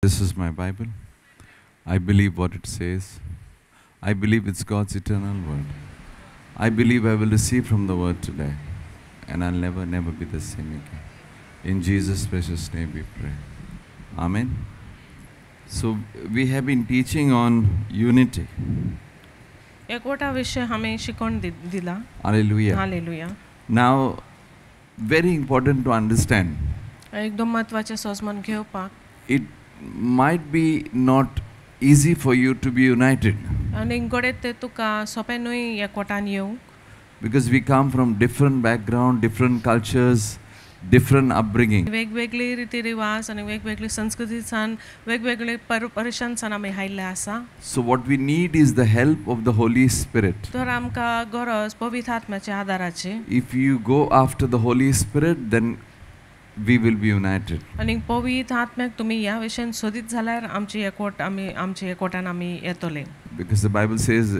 This is my Bible. I believe what it says. I believe it's God's eternal word. I believe I will receive from the word today. And I'll never be the same again. In Jesus' precious name we pray. Amen. So we have been teaching on unity. एकवटा विषय हमें शिकवण दिला. Hallelujah. Hallelujah. Now, very important to understand. एकदम महत्वाचे समजून घेवपाक. It might be not easy for you to be united. आणि गोडे ते तुका सोपे न्हय एकवटान येवंक. Because we come from different background, different cultures, different upbringing. वेगवेगळी रीती रिवाज आणि वेगवेगळी संस्कृतीसान वेगवेगळे परिशांसान आमी हायल्ले आसा. So what we need is the help of the Holy Spirit. तर आमकां गरज पवित्र आत्म्याच्या आदाराची. If you go after the Holy Spirit, then we will be united. आणि पवित्र आत्म्याक तुम्ही या विषयान सोदीत जाल्यार आमची एकवटान आमी येतले. Because the Bible says,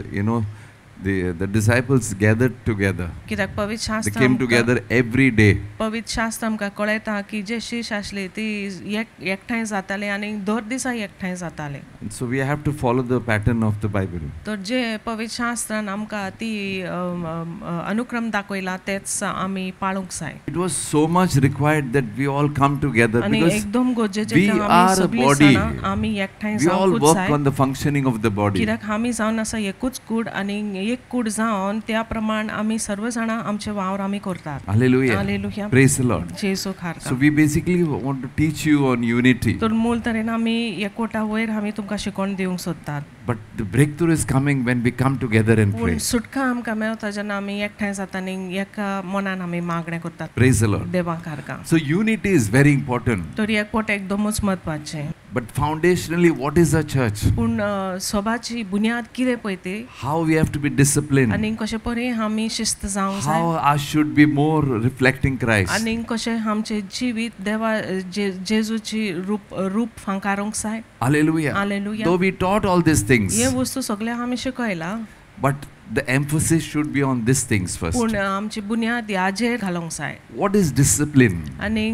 the disciples gathered together. कित्याक पवित्र They शास्त्र came together every day. पवित्र शास्त्र आमकां कळयता की जे शिश आसले ती एकठांय जाताले आनी दर दिसा एकठांय जाताले. And so we have to follow the pattern of the Bible. तर जे पवित्र शास्त्रान आमकां ती अनुक्रम दाखयला तेच आमी पाळूंक जाय. It was so much required that we all come together आनी because एकदम गरजेचे we की are आमी a सगळी body. जाणां आमी एकठांय We all जावंकूच work जाय. on the functioning of the body. कित्याक आमी जावन आसा एकूच कूड आनी एक कूड जावन त्या प्रमाण आमी सर्व जाणां आमचे वावर आमी करतात. Hallelujah. Hallelujah. Praise the Lord. जेसू खारता. So we basically want to teach you on unity. तर मूल तरेन आमी एकवटा वयर आमी तुमकां शिकवण दिवंक सोदतात. But the breakthrough is coming when we come together and पूण pray. सुटका आमकां मेळटा जेन्ना आमी एकठांय जाता आनी एका मनान आमी मागणें करतात. Praise the Lord. देवाक खारका. So unity is very important. तर एकवट एकदमच महत्वाचें. But foundationally, what is a church? पूण सभाची बुन्याद कितें पळय ती How we have to be disciplined. आनी कशें परी आमी शिस्त जावंक जाय. How our should be more reflecting Christ. आनी कशें आमचें जिवीत देवा जेजूची रूप फांकारूंक जाय. Hallelujah. Hallelujah. Though we taught all these things, हे वस्तू सगळे आमी शिकयला. but the emphasis should be on these things first. पूण आमची बुन्याद हाजेर घालूंक जाय. What is discipline? आनी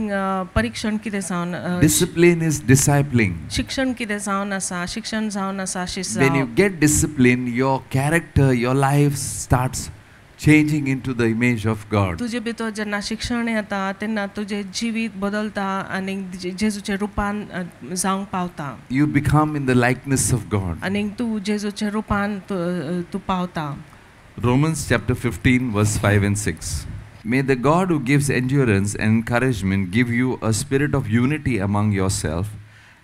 परीक्षण कितें जावन Discipline is discipling. शिक्षण कितें जावन आसा शिक्षण जावन आसा शिस्त When you get discipline, your character, your life starts changing into the image of God. तुजे भितर जेन्ना शिक्षण येता तेन्ना तुजें जिवीत बदलता आनी जेजूच्या रुपान जावंक पावता. You become in the likeness of God. आनी तूं जेजूच्या रुपान तूं पावता. Romans chapter 15 verse 5 and 6. May the God who gives endurance and encouragement give you a spirit of unity among yourselves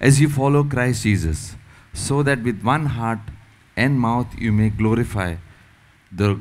as you follow Christ Jesus, so that with one heart and mouth you may glorify the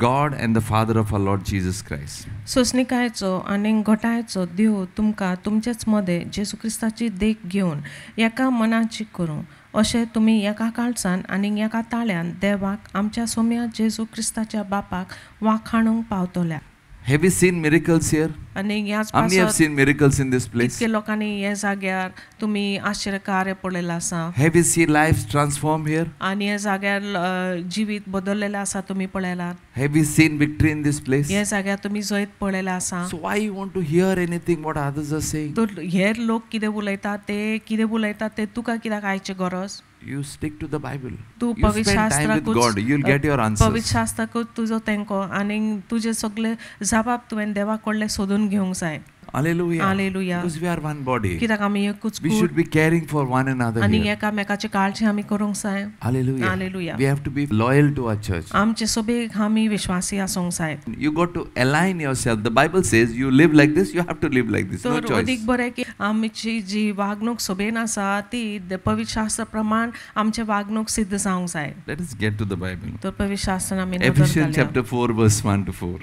God and the Father of our Lord Jesus Christ. सोसणिकायेचो आनी घोटायेचो देव तुमकां तुमचेच मदें जेजू क्रिस्ताची देख घेवन एका मनाची करूं अशें तुमी एका काळजान आनी एका ताळ्यान देवाक आमच्या सोम्या जेजू क्रिस्ताच्या बापाक वाखाणूंक पावतल्या. Have you seen miracles here? आनी ह्याच How many have seen miracles in this place? इतके लोकांनी हे जाग्यार तुमी आश्चर्यकार्य पळयलें आसा. Have you seen lives transformed here? आनी हे जाग्यार जिवीत बदललेलें आसा तुमी पळयलात. Have you seen victory in this place? हे जाग्यार तुमी जैत पळयलें आसा. So why you want to hear anything what others are saying? तर हेर लोक कितें उलयतात ते तुका कित्याक आयची गरज. You stick to the Bible. तूं You spend पवित्र time with God. You'll get your पवित्र answers. शास्त्राकूच तुजो तेंको आनी तुजे सगळे जबाब तुवें देवा कडले सोदून घेवंक जाय. Hallelujah. Hallelujah. Because we are one body. कित्याक आमी एकूच We should be caring for one another आनी here. एकामेकाची काळजी आमी करूंक जाय. Hallelujah. Hallelujah. We have to be loyal to our church. आमचे सोबेक आमी विश्वासी आसूंक जाय. You got to align yourself. The Bible says you live like this, you have to live like this. No तर choice. अदीक बरें की आमची जी वागणूक सोबेन आसा ती पवित्र शास्त्र प्रमाण आमचे वागणूक सिद्ध जावंक जाय. Let us get to the Bible. तर पवित्र शास्त्रान आमी नदर Ephesians घालया. chapter 4 verse 1 to 4.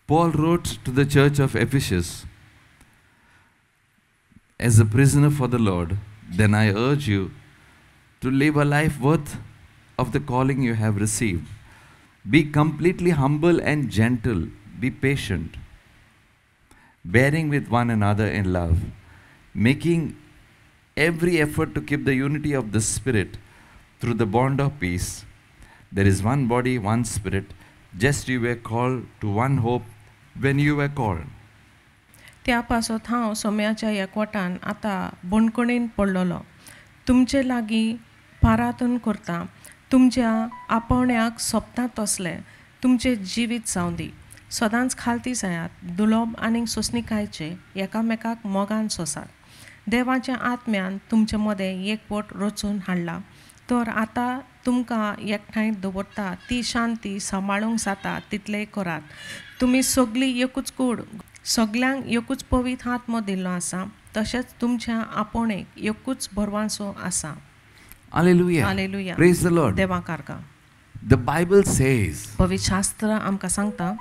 Paul wrote to the church of Ephesus, as a prisoner for the Lord, then I urge you to live a life worth of the calling you have received. Be completely humble and gentle. Be patient, bearing with one another in love, making every effort to keep the unity of the Spirit through the bond of peace. There is one body, one Spirit, just you were called to one hope when you were called. त्या पासत हांव सोम्याच्या एकवटान आतां बणकणेन पडलोलो. तुमचे लागीं पारातून करता, तुमच्या आपोवण्याक सोबता तसले तुमचे जिवीत जावं दी. सदांच खालती जायात, दुलोब आनी सोंसणिकायचे एकामेकाक मोगान सोंसात. देवाच्या आत्म्यान तुमचे मदें एकवट रचून हाडला. तर आतां तुमकां एकठांय दवरता ती शांती सांबाळूंक जाता तितलें करात. तुमी सगळीं एकूच कूड, सगल्यांक एकूच पवित्र आत्मो दिल्लो आसा, तशेंच तुमच्या आपोवणेक एकूच भरवंसो आसा. Hallelujah. Hallelujah. Praise the Lord. देवाक आर्गा. The Bible says पवित्र शास्त्र आमकां सांगता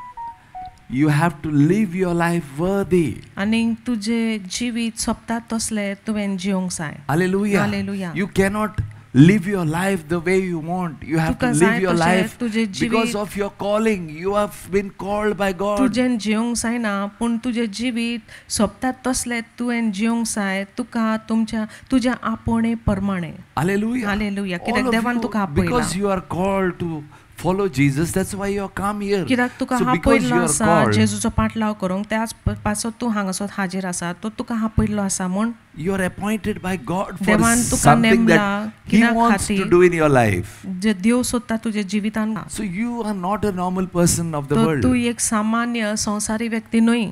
you have to live your life worthy. आनी तुजे जिवीत सोंपता तसले तुवें जिवंक जाय. Hallelujah. Hallelujah. You cannot live your life the way you want. You have to तुका live जाय your तशें life तुजें because जिवीत- of your calling. You have been called by God. तुजें जिवंक जायना, पूण तुजें जिवीत सोंपता तसलें तुवें जिवंक जाय तुका तुज्या आपोवणे प्रमाणे. Hallelujah. हालेलुया. All कित्याक of देवान you, तुका आपयला. because you are called to follow Jesus, that's why you have come here. कित्याक तुका So because आपयल्लो you are आसा called, जेजूचो पाटलाव करूंक, त्याच पासत तूं हांगासर हाजीर आसा, तो तुका आपयल्लो आसा म्हूण you are appointed by God for देवान तुका something नेमला that He कित्या wants to खातीर do in your life. जे देव सोदता तुजे जिवितान. So you are not a normal person of the तर world. तूं एक सामान्य संवसारी व्यक्ती न्हय.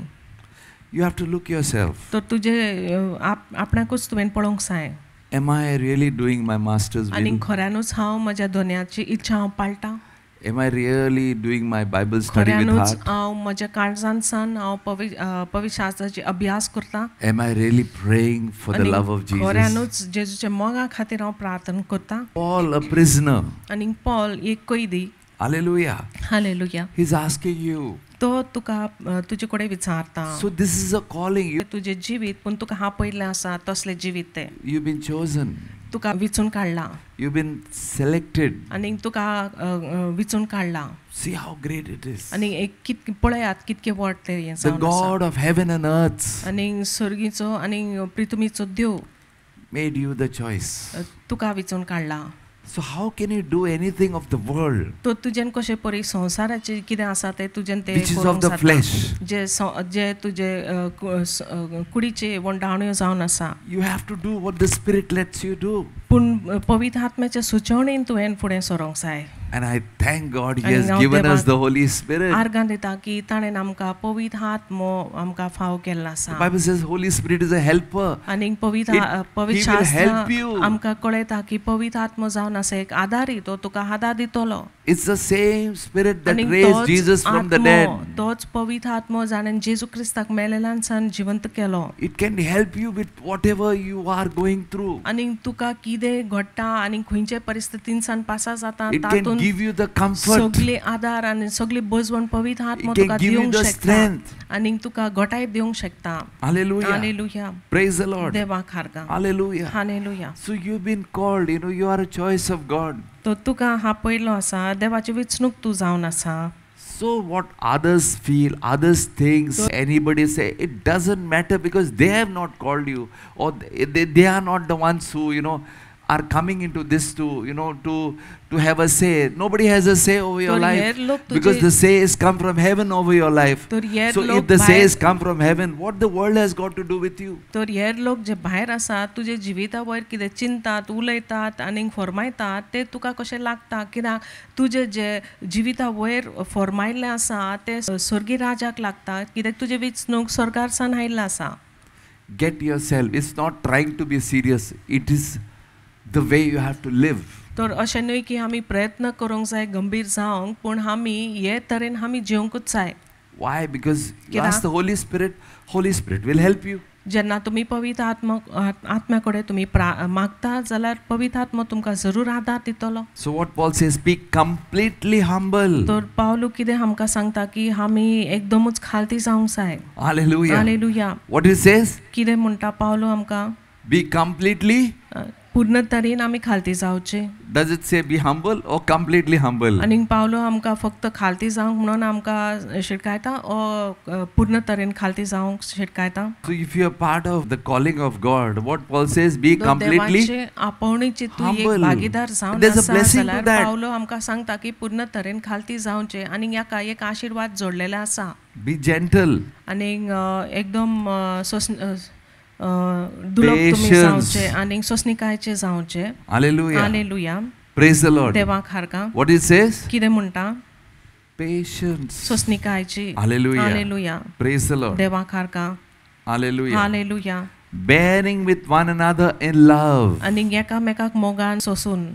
You have to look yourself. तर तुजे आपणाकूच तुवें पळोवंक जाय. Am I really doing my master's आनी will? खऱ्यानूच हांव म्हज्या दोन्याची इच्छा हांव पाळटां. Am I really doing my Bible study with खऱ्यानूच heart? हांव म्हज्या काळजांतसान हांव पवित्र शास्त्राची अभ्यास करतां. Am I really praying for the आनी love of Jesus? खऱ्यानूच जेजूच्या मोगा खातीर हांव प्रार्थना करतां. Paul, a prisoner. आनी पॉल एक कैदी. Hallelujah. Hallelujah. He's asking you. तो तुका तुजे कडेन विचारता. So this is a calling. तुजें जिवीत पूण तुका आपयल्लें आसा तसलें जिवीत तें. You've been chosen. तुका विचून काडला. You've been selected. आनी तुका विचून काडला. See how great it is. आनी एक पळयात कितकें व्हड तें हें The जावन आसा. God of heaven and earth आनी सर्गीचो आनी पृथ्वीचो देव made you the choice. तुका विचून काडला. So how can you do anything of the world तो तुजेन कशें परी संवसाराचें कितें आसा तें तुजेन तें which is of करूंक the जाता. flesh? जे तुजे कुडीचे वंडावण्यो जावन आसा. You have to do what the Spirit lets you do. पूण पवित्र आत्म्याच्या सुचोवणेन तुवें फुडें सरोंक जाय. And I thank God He And has now given us देवाक the Holy Spirit. आर्गां दिता की ताणें आमकां पवित्र आत्मो आमकां फाव केल्लो The आसा. Bible says Holy Spirit is a helper. आनी He पवित्र will help शास्त्र you. आमकां कळयता की पवित्र आत्मो जावन आसा एक आदारी, तो तुका आदार दितलो. It's the same Spirit that आनी raised Jesus from the dead. तोच पवित्र आत्मो जाणें जेजू क्रिस्ताक मेलेल्यांसान जिवंत केलो. It can help you with whatever you are going through. आनी तुका कितें घडटा आनी खंयचे परिस्थितींसान पासा जाता It can तातूंत give you the comfort. सगळी आदार आनी सगळी बजवण पवित्र आत्मो It can तुका give you दिवंक the शकता. strength. आनी तुका घटाय दिवंक शकता. Hallelujah. Hallelujah. Praise the Lord. देवाक आर्गां. Hallelujah. Hallelujah. So you've been called, you are a choice of God. तो तुका आपयलो आसा, देवाची वेंचणूक तूं जावन आसा. So what others feel, others think, anybody say, it doesn't matter because they have not called you, or they are not the ones who, are coming into this to have a say. Nobody has a say over your तर life हेर लोक because तुजे- the say has come from heaven over your life. तर हेर So लोक if the say भायर- has come from heaven, what the world has got to do with you? तर हेर लोक जे भायर आसा तुजे जिविता वयर कितें चिंतात, उलयतात आनी फरमायतात ते तुका कशें लागता, कित्याक तुजे जे जिविता वयर फरमायल्लें आसा तें स्वर्गी राजाक लागता, कित्याक तुजे वेंचणूक स्वर्गारसान आयिल्लें आसा. Get yourself. It's not trying to be serious. It is the way you have to live. तर अशें न्हय की आमी प्रयत्न करूंक जाय गंभीर जावंक, पूण आमी हे तरेन आमी जिवंकूच जाय. Why? Because you कित्याक? ask the Holy Spirit will help you. जेन्ना तुमी पवित्र आत्म्या कडेन तुमी मागता जाल्यार पवित्र आत्मो तुमकां जरूर आदार दितलो. So what Paul says, be completely humble. तर पावलो कितें आमकां सांगता की आमी एकदमूच खालती जावंक जाय. Hallelujah. Hallelujah. What he says? कितें म्हणटा पावलो आमकां? Be completely पूर्ण तरेन आमी खालती जावचे. Does it say be humble or completely humble? आनीक पावलो आमकां फक्त खालती जावंक म्हणून आमकां शिटकायता ओ पूर्ण तरेन खालती जावंक शिटकायता. So if you are part of the calling of God, what Paul says, be completely देवाचे आपोवणीचे तूं एक humble. भागीदार जावन There's a आसा blessing to जाल्यार that. पावलो आमकां सांगता की पूर्ण तरेन खालती जावचे आनी ह्याका एक आशीर्वाद जोडलेले आसा. be gentle, आनीक एकदम दुलप तुमी Patience. जावचे आनीक सोसणीकायचे जावचे. hallelujah, hallelujah. praise the Lord. देवाक हारका. What it says? कितें म्हणटा? Patience, सोसणीकायची. hallelujah, hallelujah. praise the Lord, देवाक हारका. hallelujah, hallelujah. bearing with one another in love, आनीक एकामेकाक मोगान सोसून.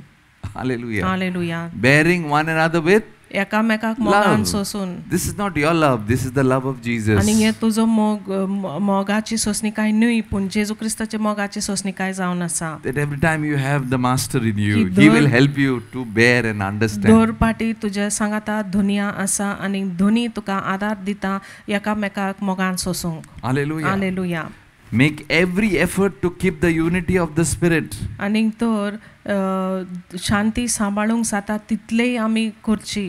hallelujah, hallelujah. bearing one another with एकामेकाक मोगान love. सोसून. This is not your love, this is the love of Jesus. आनी हे तुजो मोगाची सोसणीकाय न्हय पूण जेजू क्रिस्ताचे मोगाची सोसणीकाय जावन आसा. That every time you have the master in you, की he there- will help you to bear and understand. दर पाटी तुजे सांगाता धुनिया आसा आनी धोनी तुका आदार दिता एकामेकाक मोगान सोसूंक. Hallelujah. Hallelujah. Make every effort to keep the unity of the Spirit. आनीक तर शांती सांबाळूंक जाता तितलेय आमी करची.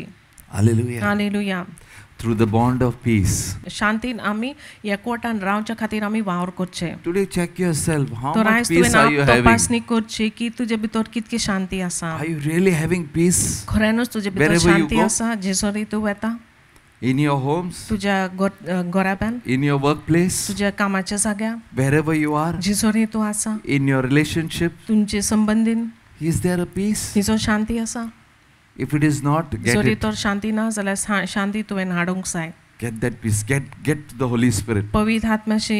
Hallelujah. Hallelujah. Through the bond of peace. शांतीन आमी एकवटान रावच्या खातीर आमी वावर करचे. Today check yourself. How तर much आयज peace are you तुवें having? तपासणी करची की तुजे भितर कितकी शांती आसा. Are you really having peace खऱ्यानूच तुजे भितर Wherever you शांती go? आसा जेसोरी तूं वेता in your homes, तुज्या घराब्यान in your workplace, तुज्या कामाच्या जाग्यार wherever you are, जेसोरी तूं आसा in your relationship? तुमचे संबंधीन Is there a peace? तिचो शांती आसा. If it is not, get zari it. तर शांती ना जाल्यार शांती तुवें हाडूंक जाय. Get that peace. Get the Holy Spirit. पवित्र आत्म्याशी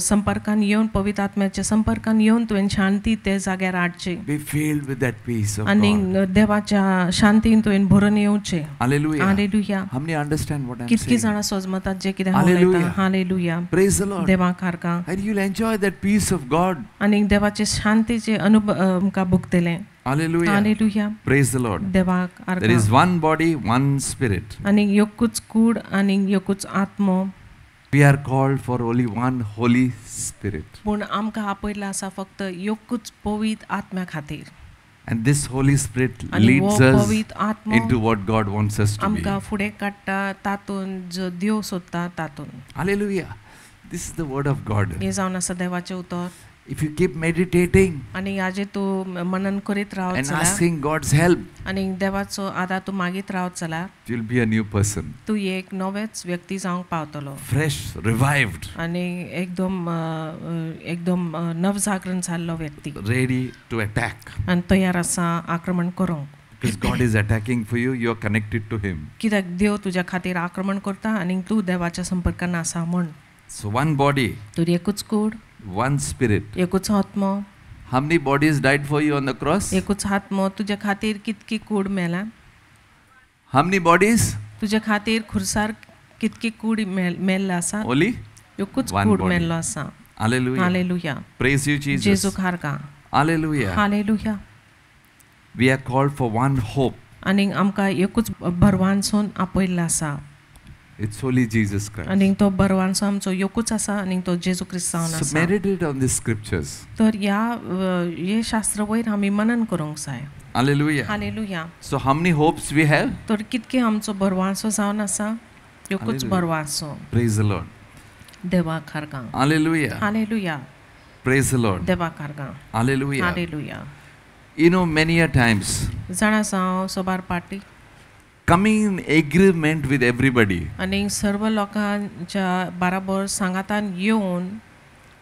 संपर्कान येवन पवित्र आत्म्याच्या संपर्कान येवन तुवें शांती ते जाग्यार हाडची Be filled with that peace of आनी God. देवाच्या शांतीन तुवें भरून येवचें. Hallelujah. Hallelujah. How many understand what I'm कितकी saying? जाणां सोजमतात जे कितें Hallelujah. उलयता. हालेलुया. Praise the Lord. देवाक हारका. And you'll enjoy that peace of God. आनी देवाचे शांतीचे अनुभव आमकां भुगतले. Hallelujah. Hallelujah. Praise the Lord. देवाक There हारका. is one body, one spirit. आनी एकूच कूड आनी एकूच आत्मो We are called for only one Holy Spirit. पूण आमकां आपयल्लो आसा फक्त एकूच पवित्र आत्म्या खातीर. And this Holy Spirit आनी हो leads us पवित्र आत्मो into what God wants us to be. आमकां फुडें काडटा तातून जो देव सोदता तातून. Hallelujah. This is the word of God. हे जावन आसा देवाचें उतर. If you keep meditating आनी हाजेर तूं मनन करीत रावत and जाल्यार asking God's help, आनी देवाचो आदार तूं मागीत रावत जाल्यार you'll be a new person. तूं एक नवेच व्यक्ती जावंक पावतलो. Fresh, revived, आनी एकदम नवजागरण जाल्लो व्यक्ती ready to attack. आनी तयार आसा आक्रमण करूंक. Because God is attacking for you, you're connected to Him. कित्याक देव तुज्या खातीर आक्रमण करता आनी तूं देवाच्या संपर्कान आसा म्हूण. So one body, तर एकूच कूड, one spirit. एकूच आत्मो, How many bodies died for you on the cross? एकूच आत्मो. तुज्या खातीर कितकी कूड मेला. How many bodies? तुज्या खातीर खुर्सार कितकी कूड मेल्लो आसा. Only एकूच one कूड body. मेल्लो आसा. Hallelujah. Hallelujah. Praise you, Jesus. जेजूक हारका. Hallelujah. Hallelujah. We are called for one hope. आनी आमकां एकूच भरवानसून आपयल्लो आसा. It's only Jesus Christ. आनी तो भरवानसो आमचो एकूच आसा आनी तो जेजू क्रिस्त जावन So आसा. meditate on these scriptures. तर हे शास्त्र वयर आमी मनन करूंक जाय. Hallelujah. Hallelujah. So how many hopes we have? तर कितके आमचो भरवानसो जावन आसा. एकूच Hallelujah. भरवानसो. Praise the Lord. देवाक हारका. Hallelujah. Hallelujah. Praise the Lord. देवाक हारका. Hallelujah. Hallelujah. You know, many a times, जाणा हांव सोबार party coming in agreement with everybody, आनी सर्व लोकांच्या बराबर सांगातान येवन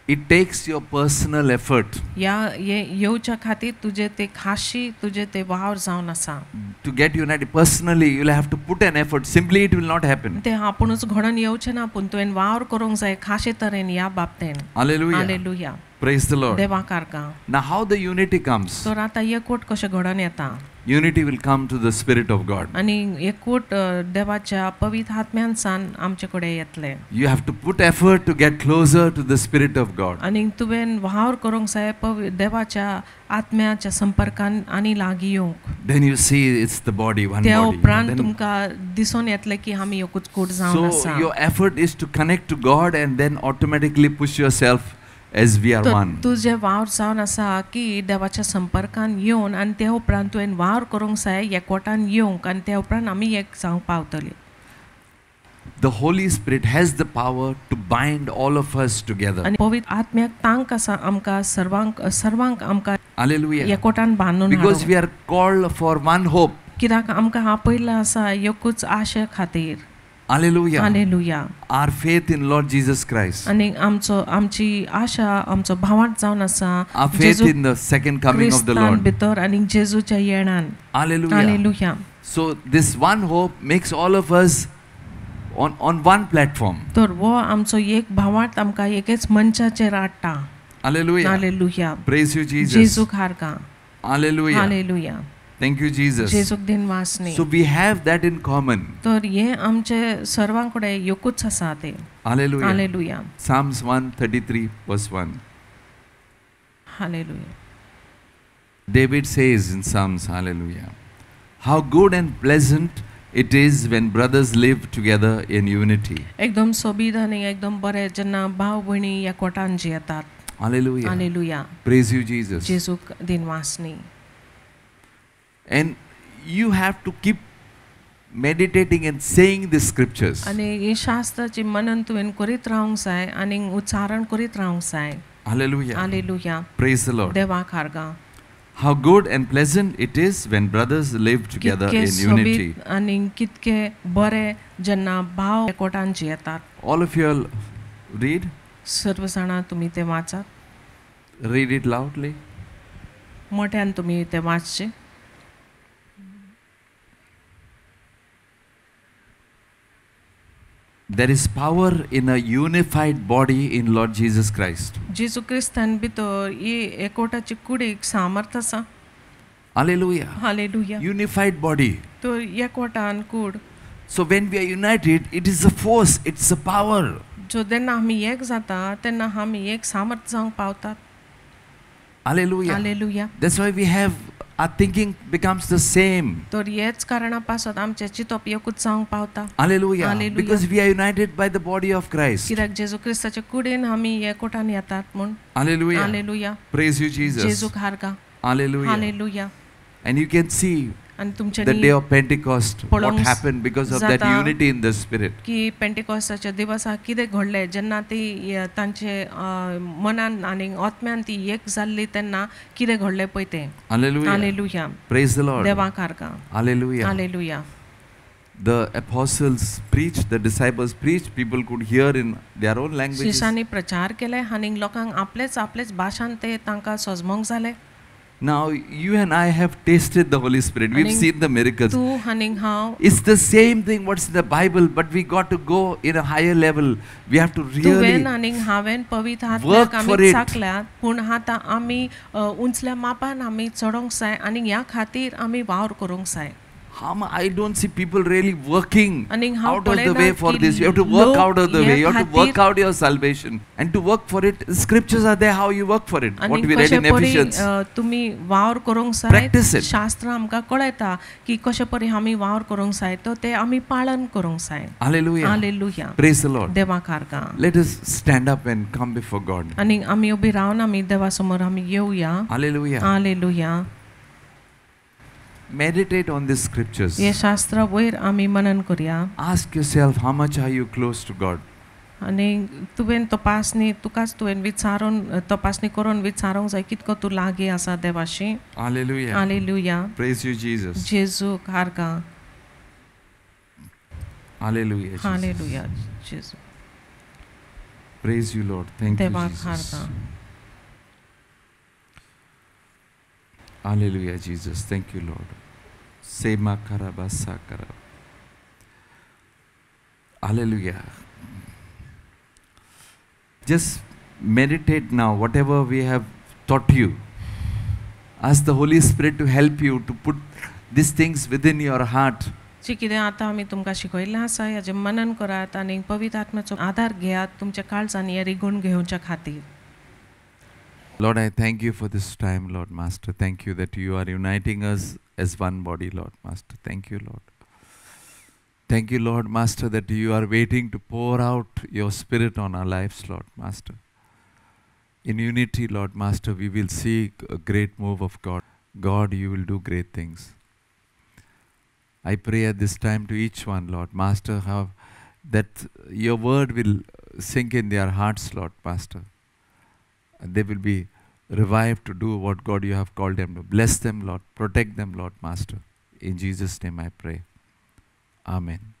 it takes your personal effort येवच्या खातीर तुजे ते खाशी तुजे ते वावर जावन आसा. to get united. Personally, you'll have to put an effort. Simply, it will not happen. ते आपुणूच घडोवन येवचें ना पूण तुवें वावर करूंक जाय खाशे तरेन ह्या बाबतीन. Hallelujah. Hallelujah. Praise the Lord. देवाक हारका. Now, how the unity comes? तर आतां एकवट कशें घडोवन येता. Unity will come to the Spirit of God. आनी एकवट देवाच्या पवित्र आत्म्यानसान आमचे कडेन येतले. You have to put effort to get closer to the Spirit of God. आनी तुवें वावर करूंक जाय देवाच्या आत्म्याच्या संपर्कान आनी लागीं येवंक. Then you see it's the body, one त्या body. उपरांत Then- तुमकां दिसून येतलें की आमी एकूच कूड जावन So आसा. your effort is to connect to God and then automatically push yourself as we are तर one. तुझे वावर जावन आसा की देवाच्या संपर्कान येवन आनी त्या उपरांत तुवें वावर करूंक जाय एकवटान येवंक आनी त्या उपरांत आमी एक जावंक पावतली. The Holy Spirit has the power to bind all of us together. आनी पवित्र आत्म्याक तांक आसा आमकां सर्वांक आमकां Hallelujah. एकवटान बांदून Because हाडूंक. we are called for one hope. कित्याक आमकां आपयल्लो आसा एकूच आशे खातीर. Hallelujah. Hallelujah. Our faith in Lord Jesus Christ. आनी आमची आशा आमचो भावार्थ जावन आसा Our faith in the second coming of the क्रिस्तान Lord. भितर आनी जेजूच्या येणान. Hallelujah. Hallelujah. So this one hope makes all of us on one platform. तर वो आमचो एक भावार्थ आमकां एकेच मंचाचेर हाडटा. Hallelujah. Hallelujah. Praise you, Jesus. जेजूक हारका. Hallelujah. Hallelujah. Thank you, Jesus. जेजूक दिन वासनी. So we have that in common. तर हे आमचे सर्वांकडे एकूच आसा ते. Hallelujah. Hallelujah. Psalms 133 verse 1. Hallelujah. David says in Psalms, hallelujah, how good and pleasant it is when brothers live together in unity. एकदम सोबीत आनी एकदम बरें जेन्ना भाव भयणी एकवटान जियेतात. Hallelujah. Hallelujah. Praise you, Jesus. जेजूक दिन वासनी. And you have to keep meditating and saying the scriptures. आनी ही शास्त्राची मनन तुवें करीत रावंक जाय आनी उच्चारण करीत रावंक जाय. Hallelujah. Hallelujah. Praise the Lord. देवाक हारगा. How good and pleasant it is when brothers live together कितके in unity. सोबीत आनी कितके बरें जेन्ना भाव एकवटान जियेतात. All of you all read. सर्व जाणां तुमी ते वाचात. Read it loudly. मोठ्यान तुमी ते वाचचे. There is power in a unified body in Lord Jesus Christ. जेजू क्रिस्तान भितर ही एकवटाची कुडीक सामर्थ आसा. Hallelujah. हालेलुया. Unified body. तर एकवटान कूड So when we are united, it is a force, it's a power. जो जेन्ना आमी एक जाता तेन्ना आमी एक सामर्थ जावंक पावतात. Hallelujah. Hallelujah. That's why we have, our thinking becomes the same. तर हेच कारणा पासत आमचे चिंतप एकूच जावंक पावता. Hallelujah. Hallelujah. Because we are united by the body of Christ. कित्याक जेजू क्रिस्ताचे कुडीन आमी एकवटान येतात म्हूण. Hallelujah. Hallelujah. Praise you, Jesus. जेजूक हारगा. Hallelujah. Hallelujah. And you can see आनी तुमचे the day of Pentecost, what पळोवंक happened because of that जाता unity in the Spirit. की पेंटिकॉस्टाच्या दिवसा कितें घडलें जेन्ना ती तांचे मनान आनी आत्म्यान ती एक जाल्ली तेन्ना कितें घडलें पळय तें. Hallelujah. Hallelujah. Praise the Lord. देवाक हारगा. Hallelujah. Hallelujah. The apostles preached, the disciples preached, people could hear in their own languages. शिशांनी प्रचार केले आनी लोकांक आपलेच भाशांत ते तांकां सजमोंक जाले. Now you and I have tasted the Holy Spirit. We've Aning seen the miracles. तू आनी हांव It's the same thing what's in the Bible, but we got to go in a higher level. We have to really तुवें आनी हांवें पवित्र work आत्म्याक for आमी it. चाकल्यात पूण आतां आमी उंचल्या मापान आमी चडोंक जाय आनी ह्या खातीर आमी वावर करूंक जाय. I don't see people really working आनी हांव out of the पळयना way for की this. You have to work लोक out of the ह्या way. You have to खातीर work out your salvation. And to work for it, the scriptures are there how you work for it. What आनी we read कशे in परी Ephesians. तुमी वावर करूंक जाय. Practice it. शास्त्र आमकां कळयता की कशे परी आमी वावर करूंक जाय तो ते आमी पालन करूंक जाय. Hallelujah. Hallelujah. Praise the Lord. देवाक हारगा. Let us stand up and come before God. आनी आमी उबी रावन आमी देवा समोर आमी येवया. Hallelujah. Hallelujah. Meditate on these scriptures. हे शास्त्रा वयर आमी मनन करया. Ask yourself, how much are you close to God? आनी तुवें तपासणी तुकाच तुवें विचारून तपासणी करून विचारूंक जाय कितको तूं लागीं आसा देवाशी. Hallelujah. Hallelujah. Praise you, Jesus. जेजूक हारगा. Hallelujah. Jesus. Hallelujah. Jeju. Praise you, Lord. Thank you, देवाक Jesus. हारगा. Hallelujah, Jesus. Thank you, Lord. Sema karabasa karab. Hallelujah. Just meditate now, whatever we have taught you. Ask the Holy Spirit to help you to put these things within your heart. जे कितें आतां आमी तुमकां शिकयल्लें आसा हेजें मनन करात आनी पवित्र आत्म्याचो आदार घेयात तुमच्या काळजान हे रिगूण घेवच्या खातीर. Lord, I thank you for this time, Lord Master. Thank you that you are uniting us as one body, Lord Master. Thank you, Lord. Thank you, Lord Master, that you are waiting to pour out your Spirit on our lives, Lord Master. In unity, Lord Master, we will see a great move of God. God, you will do great things. I pray at this time to each one, Lord Master, how that your word will sink in their hearts, Lord Master. And they will be revived to do what God you have called them to. Bless them, Lord. Protect them, Lord Master. In Jesus' name I pray. Amen.